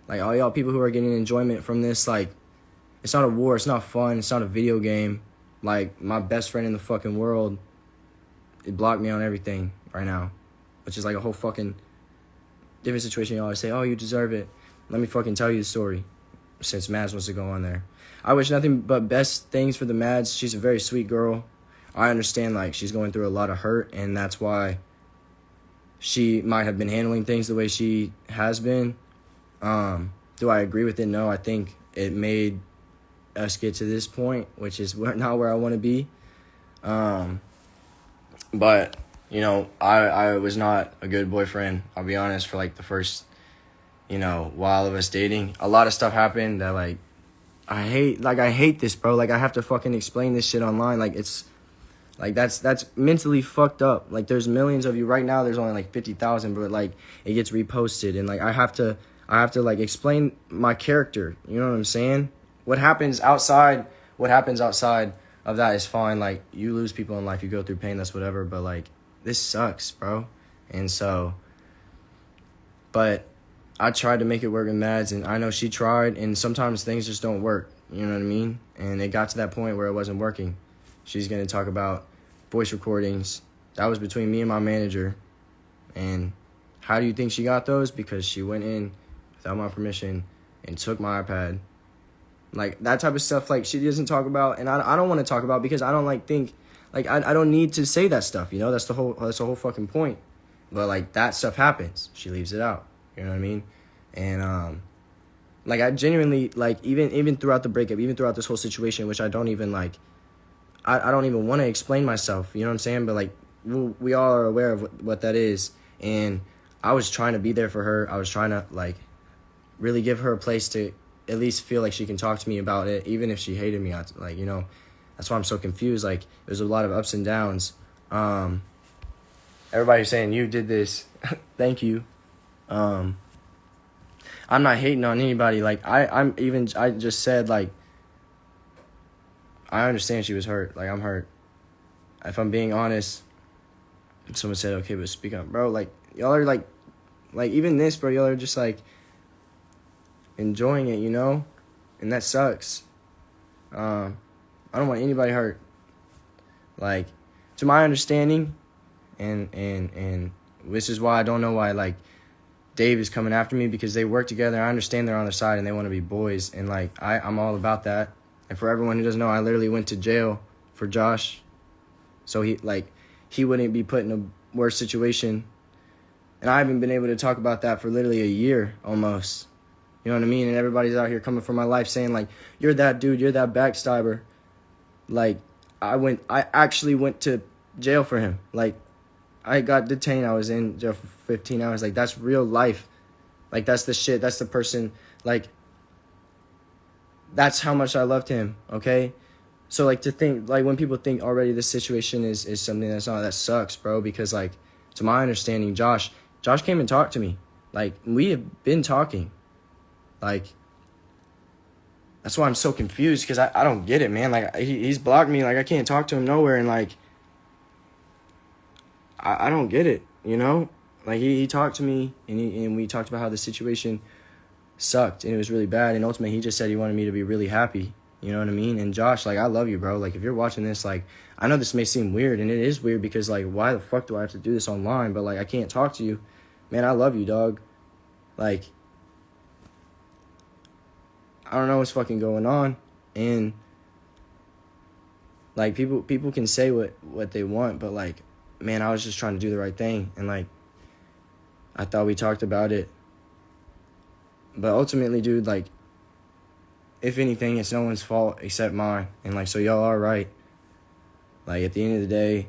Like, all y'all people who are getting enjoyment from this, like, it's not a war. It's not fun. It's not a video game. Like, my best friend in the fucking world, it blocked me on everything right now, which is like a whole fucking different situation. Y'all always say, oh, you deserve it. Let me fucking tell you the story, since Mads wants to go on there. I wish nothing but best things for the Mads. She's a very sweet girl. I understand, like, she's going through a lot of hurt, and that's why she might have been handling things the way she has been. Do I agree with it? No, I think it made us get to this point, which is not where I want to be. But, you know, I was not a good boyfriend, I'll be honest, for, like, the first, you know, while of us dating. A lot of stuff happened that, like, I hate this, bro. Like, I have to fucking explain this shit online. Like, it's, like, that's mentally fucked up. Like, there's millions of you. Right now, there's only, like, 50,000, but, like, it gets reposted. And, like, I have to, like, explain my character. You know what I'm saying? What happens outside of that is fine. Like, you lose people in life, you go through pain, that's whatever. But, like, this sucks, bro. And so, but I tried to make it work with Mads, and I know she tried, and sometimes things just don't work. You know what I mean? And it got to that point where it wasn't working. She's going to talk about voice recordings. That was between me and my manager. And how do you think she got those? Because she went in without my permission and took my iPad. Like, that type of stuff, like, she doesn't talk about, and I don't want to talk about, because I don't, like, think, like, I don't need to say that stuff, you know? That's the whole fucking point. But, like, that stuff happens. She leaves it out. You know what I mean? And, like, I genuinely, like, even throughout the breakup, even throughout this whole situation, which I don't even, like, I don't even want to explain myself, you know what I'm saying? But, like, we all are aware of what that is. And I was trying to be there for her. I was trying to, like, really give her a place to at least feel like she can talk to me about it, even if she hated me. Like, you know, that's why I'm so confused. Like, there's a lot of ups and downs. Everybody's saying, you did this. Thank you. I'm not hating on anybody. Like, I just said, like, I understand she was hurt. Like, I'm hurt. If I'm being honest, someone said, okay, but speak up. Bro, like, y'all are, like, even this, bro, y'all are just, like, enjoying it, you know? And that sucks. I don't want anybody hurt. Like, to my understanding, and this is why I don't know why, like, Dave is coming after me, because they work together. I understand they're on their side and they want to be boys. And, like, I'm all about that. And for everyone who doesn't know, I literally went to jail for Josh. So he wouldn't be put in a worse situation. And I haven't been able to talk about that for literally a year almost. You know what I mean? And everybody's out here coming for my life saying, like, you're that dude, you're that backstabber. Like, I actually went to jail for him. Like, I got detained. I was in jail for 15 hours. Like, that's real life. Like, that's the shit. That's the person. Like, that's how much I loved him, okay? So, like, to think, like, when people think already this situation is something that's not, that sucks, bro. Because, like, to my understanding, Josh came and talked to me. Like, we have been talking. Like, that's why I'm so confused, because I don't get it, man. Like, he's blocked me. Like, I can't talk to him nowhere. And, like, I don't get it, you know? Like, he talked to me, and we talked about how the situation sucked, and it was really bad. And ultimately, he just said he wanted me to be really happy. You know what I mean? And Josh, like, I love you, bro. Like, if you're watching this, like, I know this may seem weird, and it is weird, because, like, why the fuck do I have to do this online? But, like, I can't talk to you. Man, I love you, dog. Like, I don't know what's fucking going on. And, like, people can say what they want, but, like, man, I was just trying to do the right thing. And, like, I thought we talked about it. But ultimately, dude, like, if anything, it's no one's fault except mine. And, like, so y'all are right. Like, at the end of the day,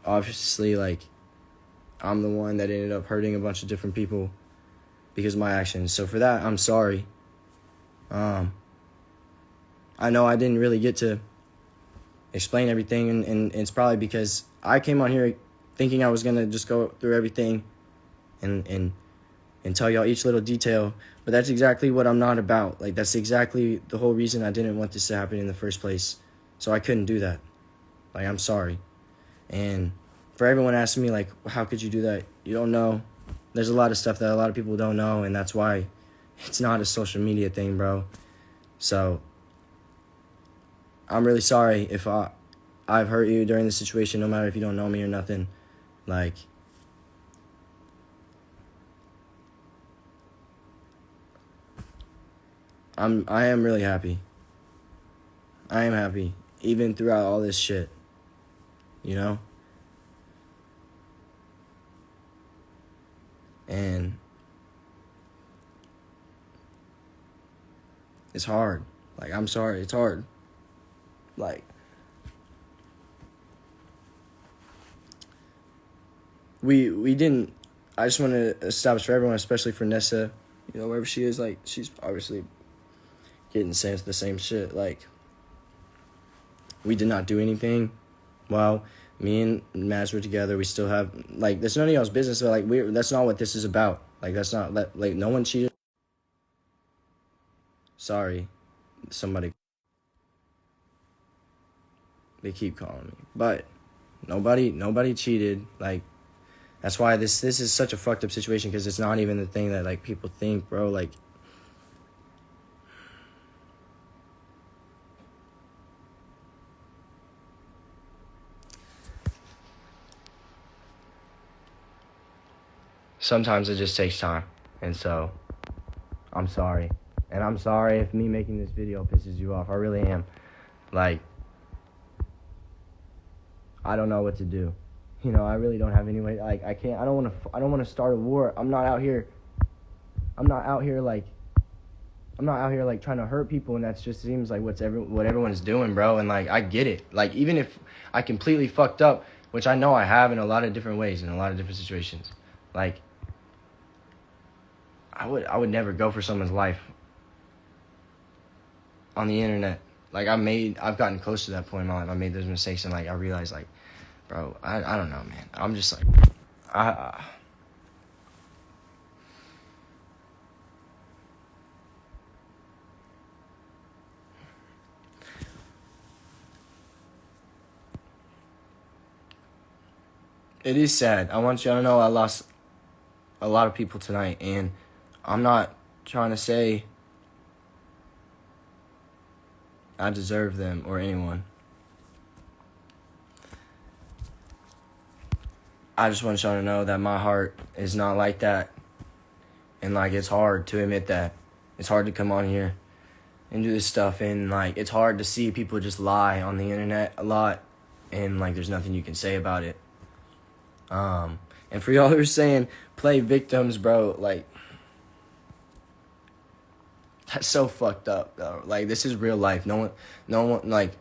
obviously, like, I'm the one that ended up hurting a bunch of different people because of my actions. So for that, I'm sorry. I know I didn't really get to explain everything, and it's probably because I came on here thinking I was going to just go through everything and tell y'all each little detail. But that's exactly what I'm not about. Like, that's exactly the whole reason I didn't want this to happen in the first place. So I couldn't do that. Like, I'm sorry. And for everyone asking me, like, how could you do that? You don't know. There's a lot of stuff that a lot of people don't know, and that's why It's not a social media thing, bro. So I'm really sorry if I've hurt you during this situation, no matter if you don't know me or nothing. Like, I am really happy. I am happy, even throughout all this shit. You know? And it's hard. Like, I'm sorry, it's hard. Like, we didn't. I just want to establish for everyone, especially for Nessa, you know, wherever she is, like, she's obviously getting the same shit. Like, we did not do anything. Well, me and Maz were together. We still have, like, that's none of y'all's business. So, like, that's not what this is about. Like, that's not, like, no one cheated. Sorry, somebody. They keep calling me, but nobody cheated. Like, that's why this is such a fucked up situation, because it's not even the thing that, like, people think, bro. Like, sometimes it just takes time, and so I'm sorry. And I'm sorry if me making this video pisses you off. I really am. Like, I don't know what to do. You know, I really don't have any way. Like, I can't. I don't want to start a war. I'm not out here like trying to hurt people, and that just seems like what everyone's doing, bro. And, like, I get it. Like, even if I completely fucked up, which I know I have in a lot of different ways, in a lot of different situations, like, I would never go for someone's life on the internet. Like, I've gotten close to that point in my life. I made those mistakes, and, like, I realized, like, bro, I don't know, man. I'm just like, it is sad. I want y'all to know I lost a lot of people tonight, and I'm not trying to say I deserve them or anyone. I just want y'all to know that my heart is not like that. And, like, it's hard to admit that. It's hard to come on here and do this stuff. And, like, it's hard to see people just lie on the internet a lot. And, like, there's nothing you can say about it. And for y'all who are saying play victims, bro, like, that's so fucked up, though. Like, this is real life. No one, like,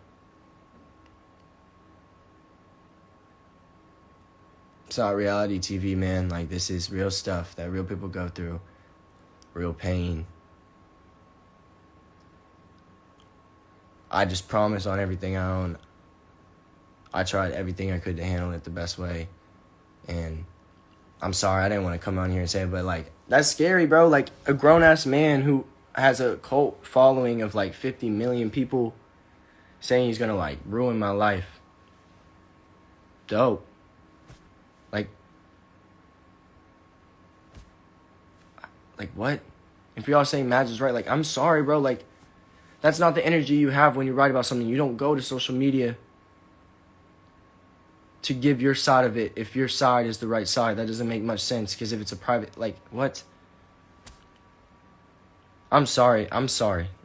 it's not reality TV, man. Like, this is real stuff that real people go through. Real pain. I just promise on everything I own, I tried everything I could to handle it the best way. And I'm sorry, I didn't want to come on here and say it, but, like, that's scary, bro. Like, a grown-ass man who has a cult following of, like, 50 million people saying he's gonna, like, ruin my life. Dope. Like, what? If y'all saying Mads is right, like, I'm sorry, bro. Like, that's not the energy you have when you write about something. You don't go to social media to give your side of it if your side is the right side. That doesn't make much sense, because if it's a private, like, what? I'm sorry.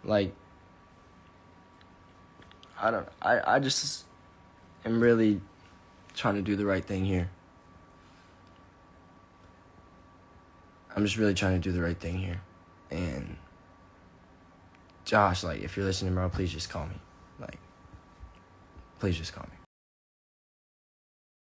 Like, I just am really trying to do the right thing here. I'm just really trying to do the right thing here. And Josh, like, if you're listening, bro, please just call me. Like, please just call me.